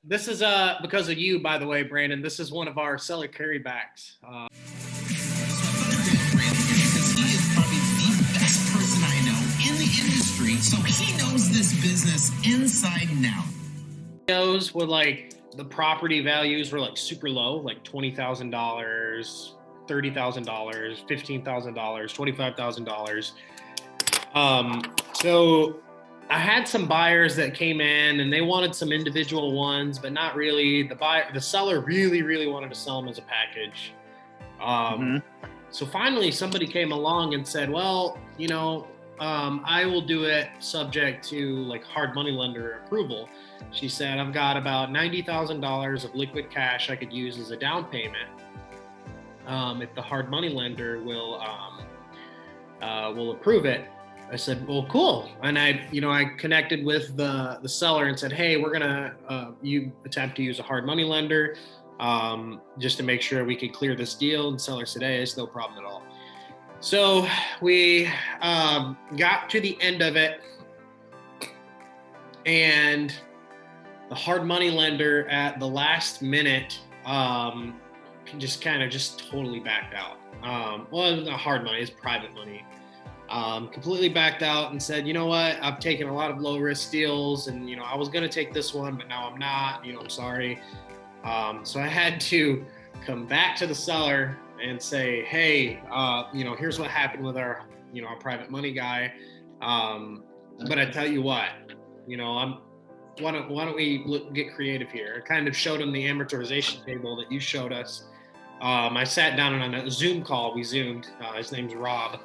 This is because of you, by the way, Brandon. This is one of our seller carrybacks. Because he is probably the best person I know in the industry, so he knows this business inside and out. Those were like the property values were like super low, like $20,000, $30,000, $15,000, $25,000. So I had some buyers that came in and they wanted some individual ones, but not really. The seller really wanted to sell them as a package. So finally somebody came along and said, well, I will do it subject to like hard money lender approval. She said, I've got about $90,000 of liquid cash I could use as a down payment. If the hard money lender will approve it. I said, well, cool. And I connected with the seller and said, hey, we're gonna you attempt to use a hard money lender just to make sure we could clear this deal. And the seller said, hey, it's no problem at all. So we got to the end of it, and the hard money lender at the last minute just totally backed out. Well, it's not hard money, it's private money. Completely backed out and said, you know what, I've taken a lot of low risk deals, and I was gonna take this one, but now I'm not, I'm sorry. So I had to come back to the seller and say, hey, here's what happened with our private money guy. But I tell you what, why don't we get creative here? I kind of showed him the amortization table that you showed us. I sat down on a Zoom call. We Zoomed. His name's Rob.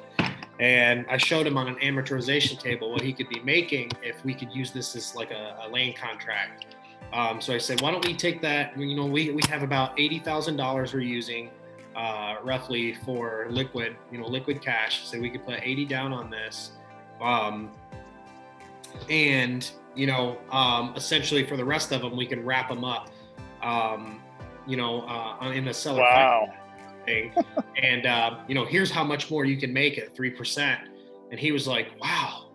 And I showed him on an amortization table what he could be making if we could use this as like a land contract. So I said, why don't we take that? We have about $80,000 we're using roughly for liquid cash. So we could put 80 down on this. And essentially for the rest of them, we can wrap them up, in the seller. Wow. Thing. And, here's how much more you can make at 3%. And he was like, wow,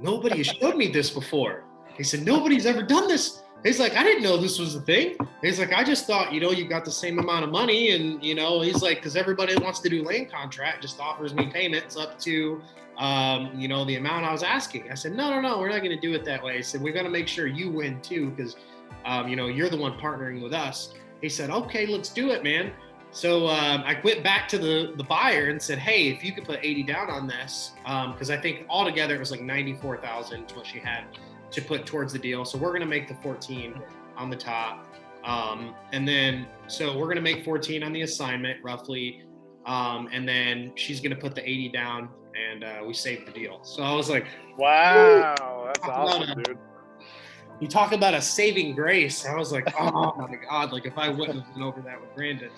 nobody has showed me this before. He said, nobody's ever done this. He's like, I didn't know this was a thing. He's like, I just thought, you got the same amount of money. And, he's like, because everybody that wants to do land contract just offers me payments up to, the amount I was asking. I said, no, we're not going to do it that way. I said, we're going to make sure you win too, because, you're the one partnering with us. He said, okay, let's do it, man. So I went back to the buyer and said, hey, if you could put 80 down on this, because I think altogether it was like 94,000 is what she had to put towards the deal. So we're going to make the 14 on the top. And then, so we're going to make 14 on the assignment roughly. And then she's going to put the 80 down, and we saved the deal. So I was like, wow, that's awesome, dude. You talk about a saving grace. I was like, oh my God, like if I wouldn't have been over that with Brandon.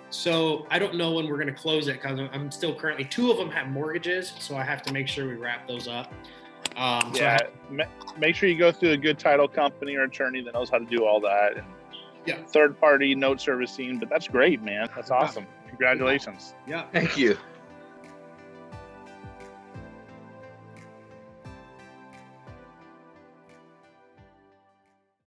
So I don't know when we're going to close it, because I'm still currently, 2 of them have mortgages. So I have to make sure we wrap those up. Make sure you go through a good title company or attorney that knows how to do all that. And third party note servicing, but that's great, man. That's awesome. Congratulations. Yeah. Thank you.